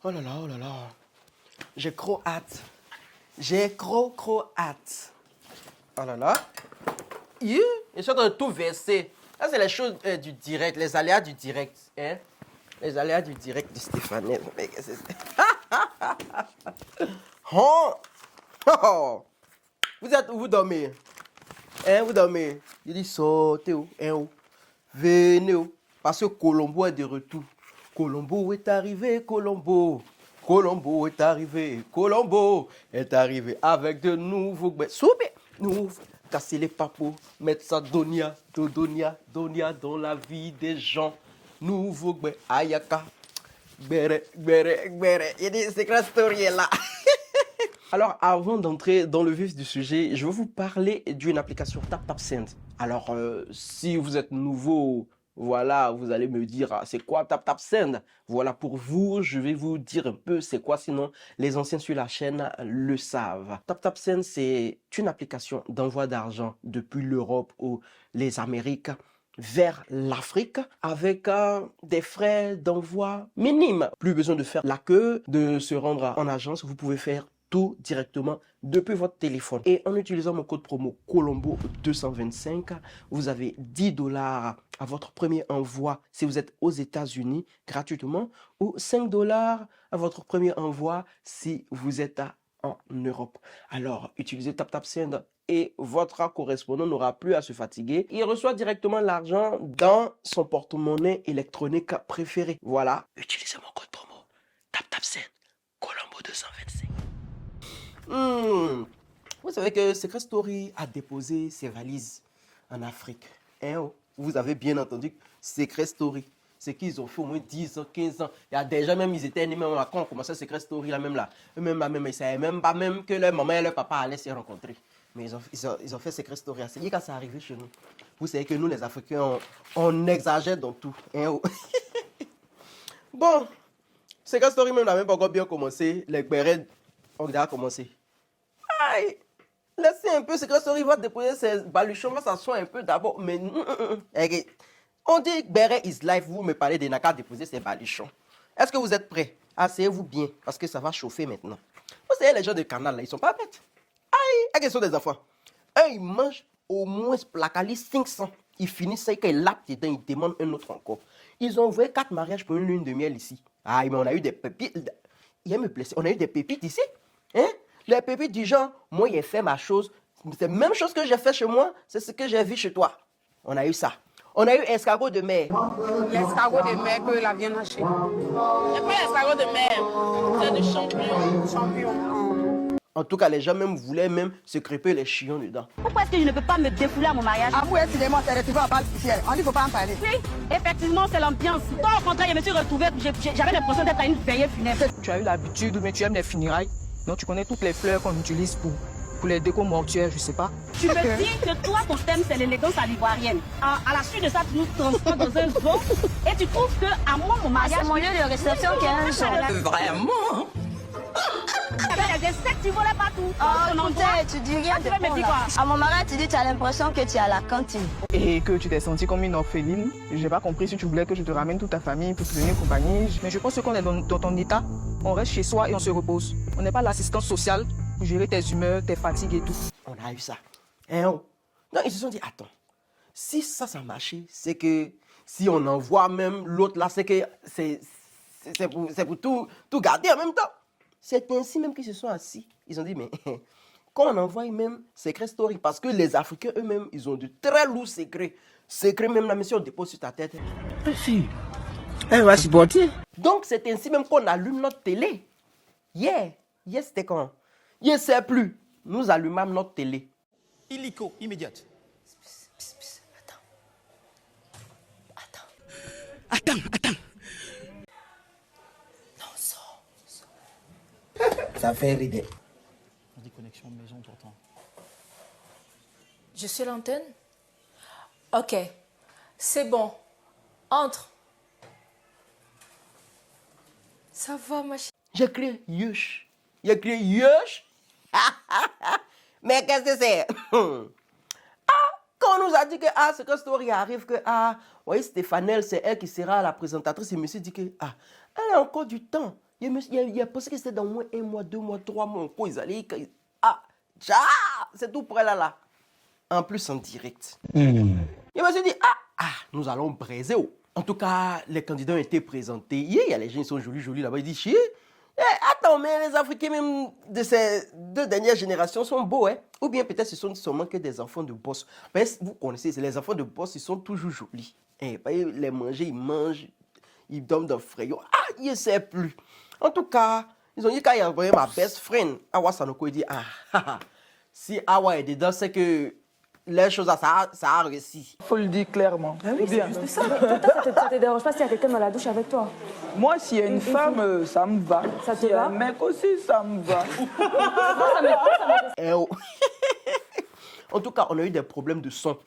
Oh là là, oh là là. J'ai trop hâte. J'ai trop hâte. Oh là là. Je suis en train de tout verser. Ça, c'est les choses du direct, les aléas du direct. Hein? Les aléas du direct de Stéphanie. Mais qu'est-ce que c'est? Oh! Oh! Vous dormez? Hein, vous dormez? Il dit sortez où? Hein, où? Venez où? Parce que Colombo est de retour. Colombo est arrivé, Colombo. Colombo est arrivé, Colombo est arrivé avec de nouveaux... Soubé, nous casser les papos, mettre ça donia dans la vie des gens. Nouveau ayaka, gbere. Il y a des secret stories là. Alors, avant d'entrer dans le vif du sujet, je vais vous parler d'une application TapTapSend. Alors, si vous êtes nouveau, voilà, vous allez me dire, c'est quoi TapTapSend? Voilà, pour vous, je vais vous dire un peu c'est quoi, sinon les anciens sur la chaîne le savent. TapTapSend, c'est une application d'envoi d'argent depuis l'Europe ou les Amériques vers l'Afrique avec des frais d'envoi minimes. Plus besoin de faire la queue, de se rendre en agence, vous pouvez faire tout directement depuis votre téléphone. Et en utilisant mon code promo Colombo 225, vous avez 10 $ à votre premier envoi si vous êtes aux États-Unis gratuitement ou 5 $ à votre premier envoi si vous êtes en Europe. Alors, utilisez TapTapSend et votre correspondant n'aura plus à se fatiguer. Il reçoit directement l'argent dans son porte-monnaie électronique préféré. Voilà, utilisez mon code promo TapTapSend Colombo 225. Vous savez que Secret Story a déposé ses valises en Afrique. Hein, oh, vous avez bien entendu Secret Story. C'est qu'ils ont fait au moins 10 ans, 15 ans. Il y a déjà même, ils étaient nés même là, quand on commençait Secret Story, là même là. Eux-mêmes là, même, ils ne savaient même pas même que leur maman et leur papa allaient se rencontrer. Mais ils ont fait Secret Story. C'est quand c'est arrivé chez nous. Vous savez que nous, les Africains, on exagère dans tout. Hein, oh. Bon, Secret Story même n'a même pas encore bien commencé. Les Bérets ont déjà commencé. Aïe, laissez un peu Secret Story va déposer ses baluchons, va s'asseoir un peu d'abord. Mais on dit Beret is life, vous me parlez de Naka déposer ses baluchons. Est-ce que vous êtes prêts? Asseyez-vous bien, parce que ça va chauffer maintenant. Vous savez, les gens de canal, là, ils sont pas bêtes. Aïe, quels sont des enfants? Eux, ils mangent au moins placali 500. Ils finissent ça, quand ils lapent dedans, ils demandent un autre encore. Ils ont envoyé 4 mariages pour une lune de miel ici. Aïe, mais on a eu des pépites. Il me blesser. On a eu des pépites ici. Hein? Les pépites du genre, moi, j'ai fait ma chose. C'est la même chose que j'ai fait chez moi, c'est ce que j'ai vu chez toi. On a eu ça. On a eu escargot de mer. L'escargot de mer que la viande hachée. Et puis l'escargot de mer, c'est du champignon. En tout cas, les gens même voulaient même se crêper les chions dedans. Pourquoi est-ce que je ne peux pas me défouler à mon mariage? Avouez, excusez-moi, c'est retrouvé à balle poussière. On dit qu'il ne faut pas en parler. Oui, effectivement, c'est l'ambiance. Toi, au contraire, je me suis retrouvée, j'avais l'impression d'être à une veillée funèbre. Tu as eu l'habitude, mais tu aimes les funérailles. Donc tu connais toutes les fleurs qu'on utilise pour les décos mortuaires, je sais pas. Tu me dis que toi, ton thème, c'est l'élégance à l'ivoirienne. À la suite de ça, tu nous transportes dans un zoo et tu trouves que à moi, mon mariage... C'est mon lieu de réception qui est un jour. Vraiment? Il y a des sectes, tu volais partout. Oh, tu dis rien de bon, là. À mon mariage, tu dis tu as l'impression que tu es à la cantine. Et que tu t'es sentie comme une orpheline. J'ai pas compris si tu voulais que je te ramène toute ta famille pour te tenir compagnie. Mais je pense qu'on est dans ton état. On reste chez soi et on se repose. On n'est pas l'assistance sociale pour gérer tes humeurs, tes fatigues et tout. On a eu ça. Hein, oh. Donc, ils se sont dit, attends, si ça marchait, c'est que si on envoie même l'autre là, c'est que c'est pour tout garder en même temps. C'est ainsi même qu'ils se sont assis. Ils ont dit, mais quand on envoie même Secret Story, parce que les Africains eux-mêmes, ils ont de très lourds secrets. Secrets même, la mission on dépose sur ta tête. Si. Elle va supporter. Donc, c'est ainsi même qu'on allume notre télé. Hier, c'était quand? Hier, c'est plus. Nous allumons notre télé. Illico, immédiate. Attends. Non, sors. Ça fait rider. On dit connexion maison pourtant. Je suis l'antenne? Ok, c'est bon. Entre. Ça va, ma chérie? J'ai crié Yush. J'ai crié Yush. Mais qu'est-ce que c'est? Quand on nous a dit que Secret Story arrive, que oui, Stéphanelle, c'est elle qui sera la présentatrice, je me suis dit que elle a encore du temps. Il a pensé que c'était dans au moins 1 mois, 2 mois, 3 mois. Quoi, ils allaient. Ah, tcha, c'est tout près là. En plus, en direct. Il m'a dit, nous allons braiser. Oh. En tout cas, les candidats ont été présentés. Il y a les gens qui sont jolis là-bas. Il dit, chier. Attends, mais les Africains même de ces 2 dernières générations sont beaux, hein? Ou bien peut-être ce sont seulement que des enfants de boss. Mais vous connaissez, les enfants de boss, ils sont toujours jolis. Les manger, ils mangent, ils dorment dans le frayon. Je ne sais plus. En tout cas, ils ont dit quand il a envoyé ma best friend, Awa Sanoko, il dit, si Awa est dedans, c'est que les choses, ça a réussi. Il faut le dire clairement. Oui, c'est juste ça. Toi, ça te dérange pas s'il y a quelqu'un dans la douche avec toi? Moi, s'il y a une femme, ça me va. Ça te s'il y a va? un mec aussi, ça me va. En tout cas, on a eu des problèmes de son.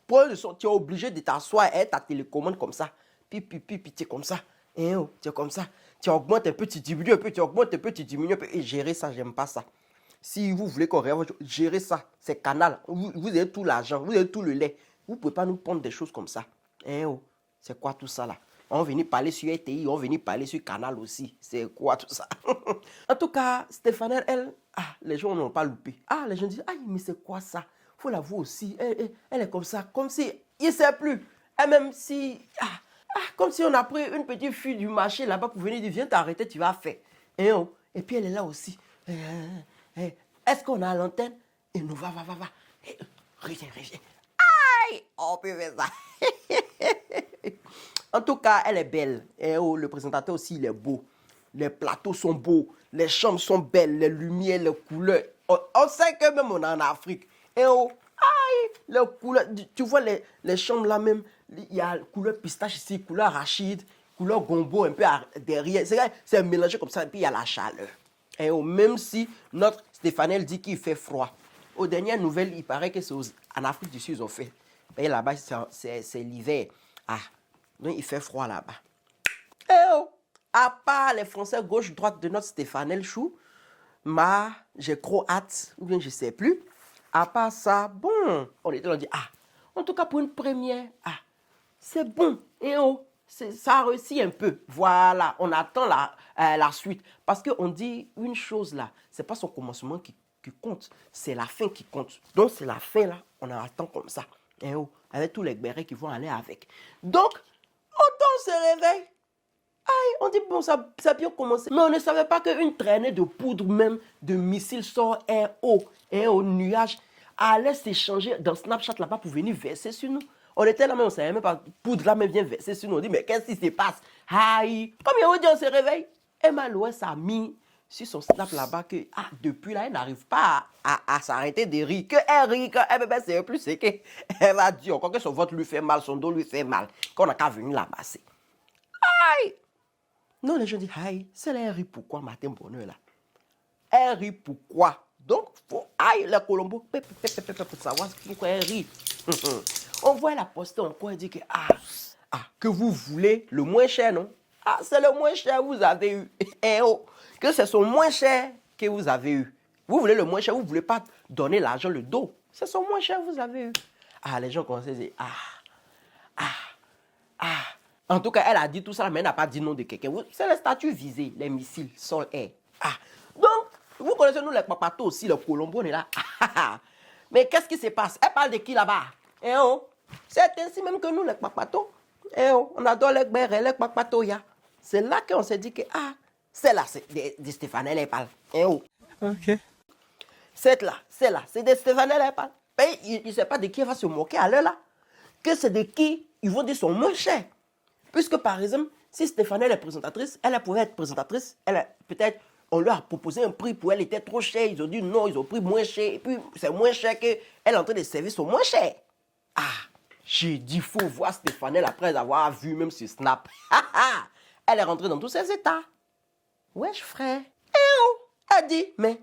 Problème de son, tu es obligé de t'asseoir et ta télécommande comme ça. Puis, tu es comme ça. Tu es comme ça. Tu augmentes un peu, tu diminues un peu, tu augmentes un peu, tu diminues un peu. Et gérer ça, j'aime pas ça. Si vous voulez qu'on gérer ça, c'est Canal. Vous avez tout l'argent, vous avez tout le lait. Vous ne pouvez pas nous prendre des choses comme ça. C'est quoi tout ça là? On venait parler sur RTI, on venait parler sur Canal aussi. C'est quoi tout ça? En tout cas, Stéphane, elle, les gens n'ont pas loupé. Les gens disent, mais c'est quoi ça? Il faut la voir aussi. Elle est comme ça, comme si, il ne sait plus. Et même si, comme si on a pris une petite fille du marché là-bas pour venir dire, viens t'arrêter, tu vas faire. Et puis elle est là aussi. Est-ce qu'on a l'antenne? Et nous, va. Reviens. Aïe! On peut faire ça. En tout cas, elle est belle. Le présentateur aussi, il est beau. Les plateaux sont beaux. Les chambres sont belles. Les lumières, les couleurs. On sait que même on est en Afrique. Les couleurs. Tu vois les chambres là même. Il y a couleur pistache ici, couleur arachide, couleur gombo un peu derrière. C'est mélangé comme ça. Et puis il y a la chaleur. Même si notre Stéphane dit qu'il fait froid. Aux dernières nouvelles, il paraît que c'est en Afrique du Sud, ils ont fait. Et là-bas, c'est l'hiver. Donc il fait froid là-bas. À part les Français gauche-droite de notre Stéphane Chou, j'ai trop hâte, ou bien je ne sais plus. À part ça, bon, on dit, en tout cas pour une première, c'est bon. Ça a réussi un peu. Voilà, on attend la suite. Parce qu'on dit une chose là, ce n'est pas son commencement qui compte, c'est la fin qui compte. Donc c'est la fin là, on en attend comme ça. Avec tous les bérets qui vont aller avec. Donc, autant on se réveille. On dit, bon, ça a bien commencé. Mais on ne savait pas qu'une traînée de poudre même, de missiles sort au nuage, allait s'échanger dans Snapchat là-bas pour venir verser sur nous. On était là, mais on ne savait même pas, poudre là, mais vient verser sur nous. On dit, mais qu'est-ce qui se passe? Combien on dit, on se réveille? Emma Loès a mis sur son Snap là-bas que, depuis là, elle n'arrive pas à s'arrêter de rire. Que elle rit, quand elle c'est plus, c'est qu'elle va dire encore que son ventre lui fait mal, son dos lui fait mal, qu'on n'a qu'à venir la masser. Non, les gens disent, c'est là, elle rit pourquoi, Martin Bonheur, là? Elle rit pourquoi? Donc, faut le Colombo, pour savoir pourquoi elle rit. On voit la poster encore, elle dit que, que vous voulez le moins cher, non? C'est le moins cher que vous avez eu. Que c'est son moins cher que vous avez eu. Vous voulez le moins cher, vous ne voulez pas donner l'argent, le dos. C'est son moins cher que vous avez eu. Les gens commencent à dire, En tout cas, elle a dit tout ça, mais elle n'a pas dit nom de quelqu'un. C'est les statuts visés, les missiles, sol-air. Donc, vous connaissez nous les papatos aussi, le Colombo, on est là. Mais qu'est-ce qui se passe? Elle parle de qui là-bas? C'est ainsi même que nous, les papatos. On adore les bérets, les papatos. C'est là qu'on s'est dit que, c'est là, c'est de Stéphane, elle parle. Ok. C'est là, c'est de Stéphane, elle parle. Mais il ne sait pas de qui elle va se moquer à l'heure là. Que c'est de qui ils vont dire son moins cher. Puisque par exemple, si Stéphane est présentatrice, elle pouvait être présentatrice, peut-être on lui a proposé un prix pour elle, était trop cher, ils ont dit non, ils ont pris moins cher, et puis c'est moins cher qu'elle est en train de servir son moins cher. J'ai dit, il faut voir Stéphane après avoir vu même sur Snap. Elle est rentrée dans tous ses états. Wesh frère. Elle dit, mais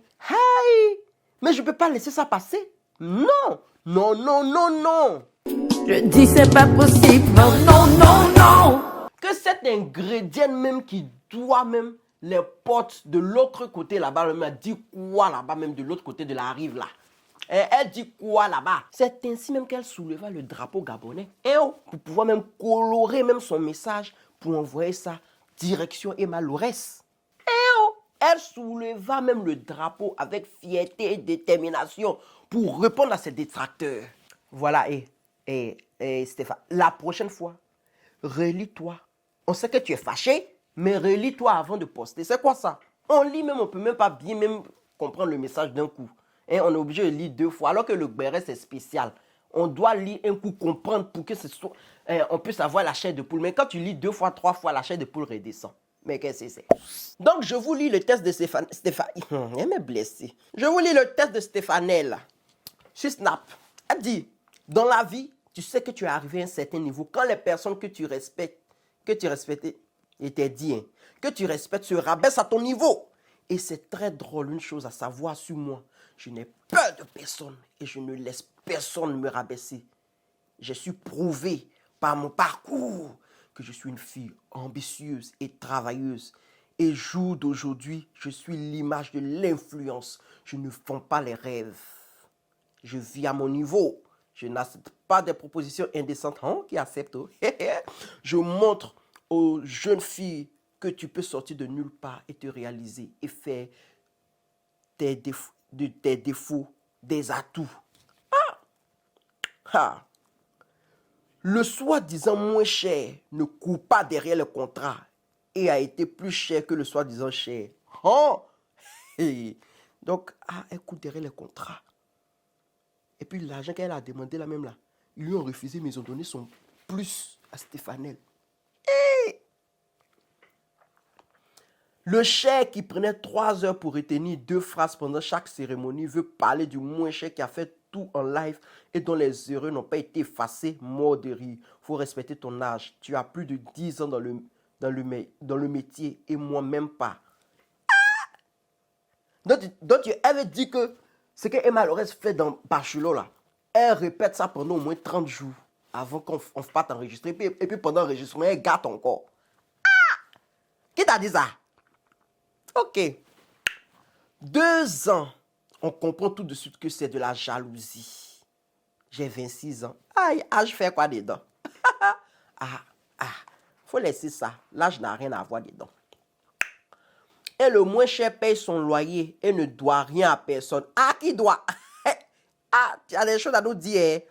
je ne peux pas laisser ça passer. Non. Je dis c'est pas possible, non. Que cet ingrédient même qui doit même les portes de l'autre côté là-bas, elle dit quoi là-bas même de l'autre côté de la rive là. Elle dit quoi là-bas? C'est ainsi même qu'elle souleva le drapeau gabonais. Pour pouvoir même colorer même son message pour envoyer ça direction Emma Loès. Elle souleva même le drapeau avec fierté et détermination pour répondre à ses détracteurs. Voilà, et Stéphane, la prochaine fois, relis-toi. On sait que tu es fâché, mais relis-toi avant de poster. C'est quoi ça? On lit même, on ne peut même pas bien même comprendre le message d'un coup. Hein, on est obligé de lire 2 fois, alors que le béret, c'est spécial. On doit lire un coup, comprendre pour que on puisse avoir la chair de poule. Mais quand tu lis 2 fois, 3 fois, la chair de poule redescend. Mais qu'est-ce que c'est? Donc, je vous lis le test de Stéphane. Elle m'est blessée. Je vous lis le test de Stéphanelle. Sur Snap. Elle dit, dans la vie, tu sais que tu es arrivé à un certain niveau. Quand les personnes que tu respectes, et t'es dit, hein, que tu respectes, se rabaissent à ton niveau. Et c'est très drôle, une chose à savoir sur moi. Je n'ai peur de personne et je ne laisse personne me rabaisser. Je suis prouvé par mon parcours que je suis une fille ambitieuse et travailleuse. Et jour d'aujourd'hui, je suis l'image de l'influence. Je ne fonds pas les rêves. Je vis à mon niveau. Je n'accepte pas des propositions indécentes. Hein, qui acceptent? Oh? Je montre aux jeunes filles que tu peux sortir de nulle part et te réaliser et faire de tes défauts des atouts. Le soi-disant moins cher ne court pas derrière le contrat et a été plus cher que le soi-disant cher. Oh! Donc, elle court derrière le contrat. Et puis l'argent qu'elle a demandé là même là, ils lui ont refusé, mais ils ont donné son plus à Stéphanelle. Le cher qui prenait 3 heures pour retenir 2 phrases pendant chaque cérémonie veut parler du moins cher qui a fait tout en live et dont les erreurs n'ont pas été effacées, mort de rire. Faut respecter ton âge. Tu as plus de 10 ans dans le métier et moi même pas. Donc elle veut dire que ce que Emma Lorez fait dans Bachelor là, elle répète ça pendant au moins 30 jours avant qu'on parte enregistrer. Et puis pendant l'enregistrement, elle gâte encore. Qui t'a dit ça? Ok. 2 ans, on comprend tout de suite que c'est de la jalousie. J'ai 26 ans. Aïe, je fais quoi dedans? Faut laisser ça. L'âge n'a rien à voir dedans. Et le moins cher paye son loyer et ne doit rien à personne. Qui doit? Tu as des choses à nous dire.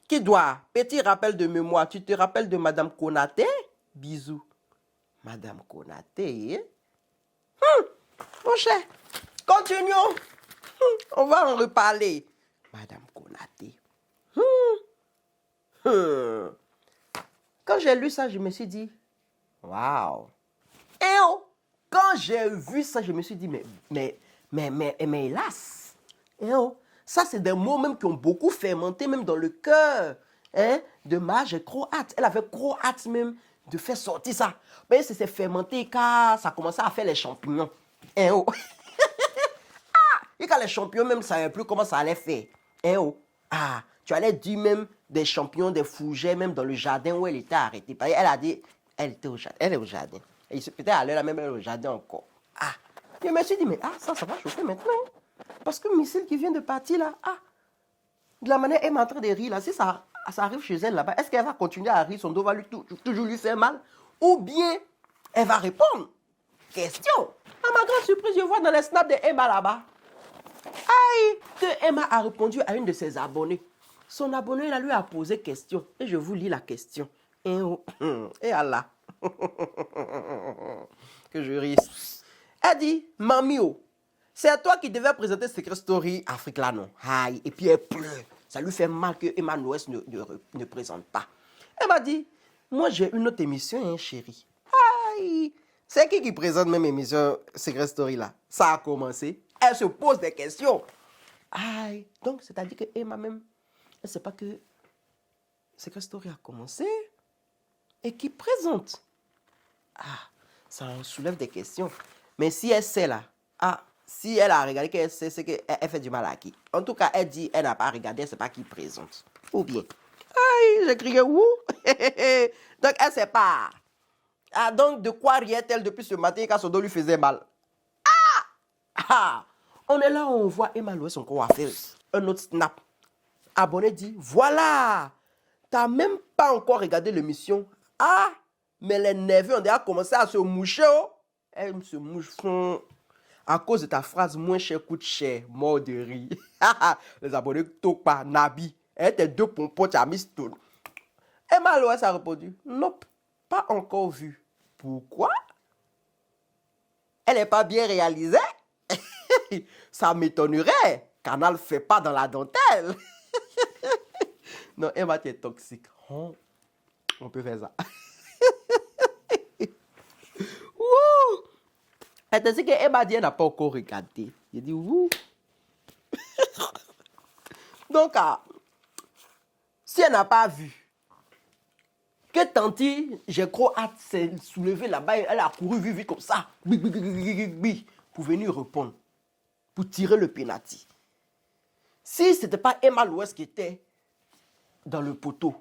Qui doit? Petit rappel de mémoire. Tu te rappelles de Madame Konaté? Bisous. Madame Konaté, mon cher, continuons. On va en reparler. Madame Konaté. Quand j'ai lu ça, je me suis dit, waouh. Et quand j'ai vu ça, je me suis dit, mais hélas. Et ça, c'est des mots même qui ont beaucoup fermenté, même dans le cœur de Marge. J'ai trop hâte. Elle avait trop hâte même de faire sortir ça. Mais c'est fermenté car ça commençait à faire les champignons. Et quand les champignons même ne savaient plus comment ça allait faire. Tu allais dire même des champignons, des fougères, même dans le jardin où elle était arrêtée. Elle a dit, elle était au jardin. Elle est au jardin. Et peut-être à l'heure même elle est au jardin encore. Je me suis dit, mais ça va chauffer maintenant. Parce que Missile qui vient de partir là, de la manière elle est en train de rire là, si ça arrive chez elle là-bas, est-ce qu'elle va continuer à rire, son dos va toujours lui faire mal? Ou bien elle va répondre? Question. À ma grande surprise, je vois dans les snaps de Emma là-bas. Que Emma a répondu à une de ses abonnés. Son abonné là lui a posé question. Et je vous lis la question. Et Allah. Que je ris. Elle dit, Mamio, c'est à toi qui devais présenter Secret Story Afrique là, non? Et puis elle pleure. Ça lui fait mal que Emma Noès ne présente pas. Elle m'a dit, moi j'ai une autre émission, chérie. C'est qui présente même émission Secret Story là? Ça a commencé. Elle se pose des questions. Donc c'est-à-dire que Emma même, elle ne sait pas que Secret Story a commencé. Et qui présente? Ça soulève des questions. Mais si elle sait là, si elle a regardé qu'elle sait, c'est qu'elle fait du mal à qui? En tout cas, elle dit, elle n'a pas regardé, c'est pas qui présente. Ou bien, j'ai crié où? Donc, elle sait pas. Donc, de quoi riait-elle depuis ce matin quand son dos lui faisait mal? On est là, on voit Emma Loès encore à faire un autre snap. Abonné dit, voilà, t'as même pas encore regardé l'émission. Mais les nerveux ont déjà commencé à se moucher. Elle se mouche. À cause de ta phrase, moins cher coûte cher, mort de rire. Les abonnés toquent pas, Nabi. Tes 2 pompons, tu as mis Stone. Emma Loès a répondu, nope, pas encore vu. Pourquoi? Elle n'est pas bien réalisée? Ça m'étonnerait. Canal fait pas dans la dentelle. Non, Emma, tu es toxique. Oh, on peut faire ça. Wouh! Elle te dit que Emma dit, elle n'a pas encore regardé. Il dit, wouh! Donc, si elle n'a pas vu, que Tanti, j'ai trop hâte, s'est soulevée là-bas, elle a couru vite comme ça, pour venir répondre, pour tirer le penalty. Si ce n'était pas Emma Loès qui était dans le poteau,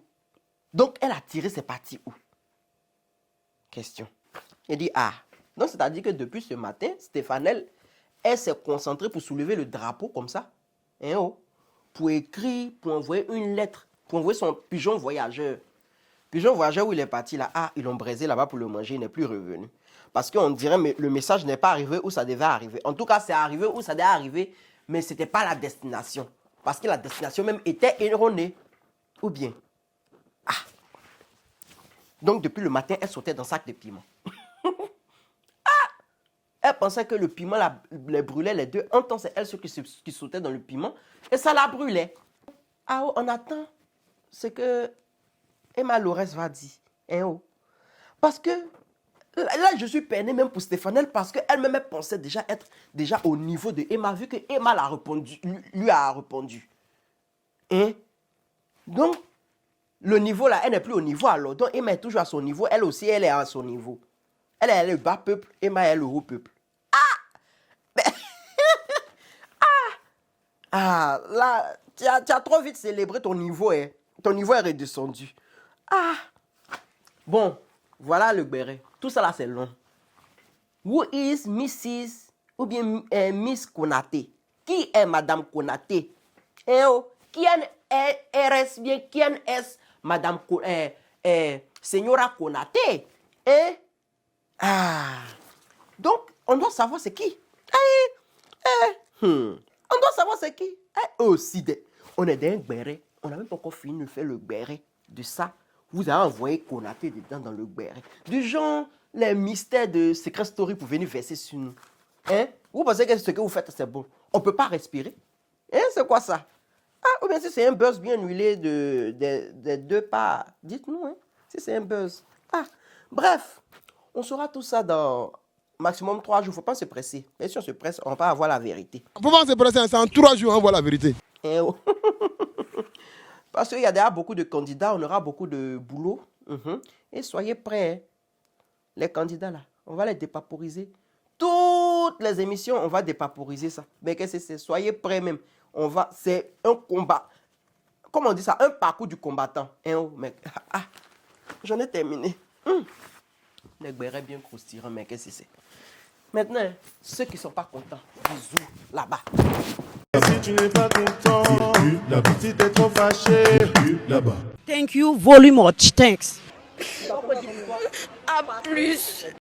donc elle a tiré, c'est parti où? Question. Il dit, donc c'est-à-dire que depuis ce matin, Stéphanelle, elle s'est concentrée pour soulever le drapeau comme ça, pour écrire, pour envoyer une lettre, pour envoyer son pigeon voyageur. Pigeon voyageur où il est parti là, ils l'ont braisé là-bas pour le manger, il n'est plus revenu. Parce qu'on dirait que le message n'est pas arrivé où ça devait arriver. En tout cas, c'est arrivé où ça devait arriver, mais ce n'était pas la destination. Parce que la destination même était erronée. Ou bien, donc depuis le matin, elle sautait dans un sac de piment. Elle pensait que le piment les brûlait les deux. En temps, c'est elle qui sautait dans le piment et ça la brûlait. On attend ce que Emma Loès va dire. Parce que là, je suis peiné même pour Stéphanelle parce qu'elle-même pensait déjà être au niveau de Emma, vu que Emma lui a répondu. Donc, le niveau là, elle n'est plus au niveau alors. Donc, Emma est toujours à son niveau. Elle aussi, elle est à son niveau. Elle est le bas peuple, Emma est le haut peuple. Là, tu as trop vite célébré ton niveau. Ton niveau est redescendu. Bon, voilà le béret. Tout ça là, c'est long. Who is Mrs. ou bien Miss Konaté? Qui est Madame Konaté? Qui est bien? Qui est Madame Señora Konaté? Donc, on doit savoir c'est qui. On doit savoir c'est qui. Aussi, on est d'un béret. On n'a même pas encore fini de faire le béret de ça. Vous avez envoyé Konaté dedans dans le béret. Du genre, les mystères de Secret Story pour venir verser sur nous. Vous pensez que ce que vous faites, c'est bon? On ne peut pas respirer. C'est quoi ça? Ou bien si c'est un buzz bien huilé des 2 parts. Dites-nous, si c'est un buzz. Bref, on saura tout ça dans maximum 3 jours. Il ne faut pas se presser. Et si on se presse, on va avoir la vérité. Pourquoi se presser? C'est en 3 jours, on voit la vérité. Parce qu'il y a déjà beaucoup de candidats, on aura beaucoup de boulot. Et soyez prêts, les candidats là, on va les dépaporiser. Toutes les émissions, on va dépaporiser ça. Mais qu'est-ce que c'est? Soyez prêts même. C'est un combat. Comment on dit ça? Un parcours du combattant. J'en ai terminé. Les bérets bien croustillants, mais qu'est-ce que c'est? Maintenant, ceux qui ne sont pas contents, bisous là-bas. Si tu n'es pas content, si t'es trop fâché, là-bas. Thank you very much. Thanks. À plus.